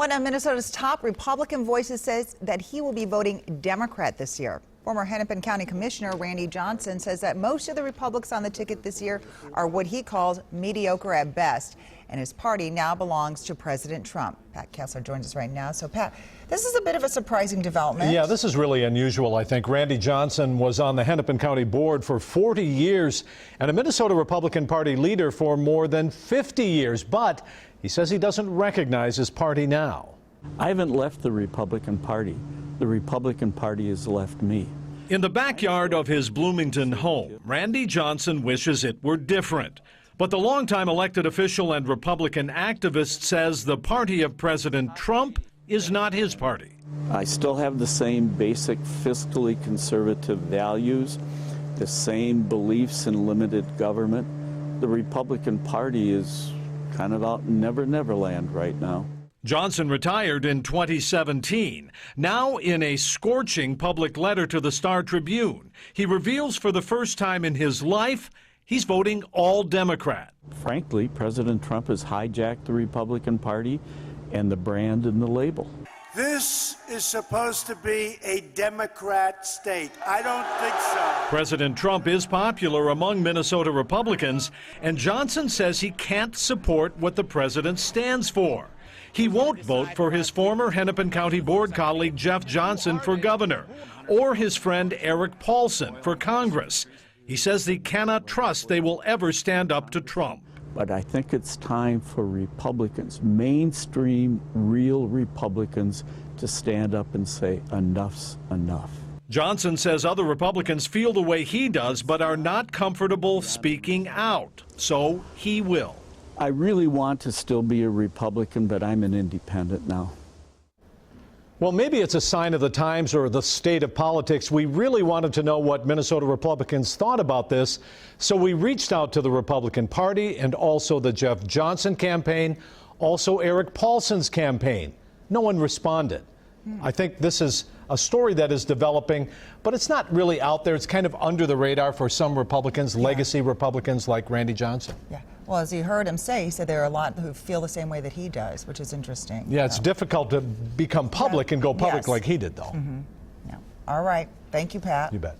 One of Minnesota's top Republican voices says that he will be voting Democrat this year. Former Hennepin County Commissioner Randy Johnson says that most of the Republicans on the ticket this year are what he calls mediocre at best, and his party now belongs to President Trump. Pat Kessler joins us right now. So, Pat, this is a bit of a surprising development. Yeah, this is really unusual, I think. Randy Johnson was on the Hennepin County Board for 40 years and a Minnesota Republican Party leader for more than 50 years, but he says he doesn't recognize his party now. I haven't left the Republican Party. The Republican Party has left me. In the backyard of his Bloomington home, Randy Johnson wishes it were different. But the longtime elected official and Republican activist says the party of President Trump is not his party. I still have the same basic fiscally conservative values, the same beliefs in limited government. The Republican Party is kind of out in Never Land right now. Johnson retired in 2017. Now, in a scorching public letter to the Star Tribune, he reveals for the first time in his life he's voting all Democrat. Frankly, President Trump has hijacked the Republican Party and the brand and the label. This is supposed to be a Democrat state. I don't think so. President Trump is popular among Minnesota Republicans, and Johnson says he can't support what the president stands for. He won't vote for his former Hennepin County Board colleague Jeff Johnson for governor, or his friend Eric Paulson for Congress. He says he cannot trust they will ever stand up to Trump. But I think it's time for Republicans, mainstream, real Republicans, to stand up and say enough's enough. Johnson says other Republicans feel the way he does, but are not comfortable speaking out. So he will. I really want to still be a Republican, but I'm an independent now. Well, maybe it's a sign of the times or the state of politics. We really wanted to know what Minnesota Republicans thought about this, so we reached out to the Republican Party and also the Jeff Johnson campaign, also Eric Paulson's campaign. No one responded. I think this is a story that is developing, but it's not really out there. It's kind of under the radar for some Republicans, legacy Republicans like Randy Johnson. Yeah. Well, as you heard him say, he said there are a lot who feel the same way that he does, which is interesting. Yeah, it's difficult to become public and go public like he did, though. Yeah. All right. Thank you, Pat. You bet.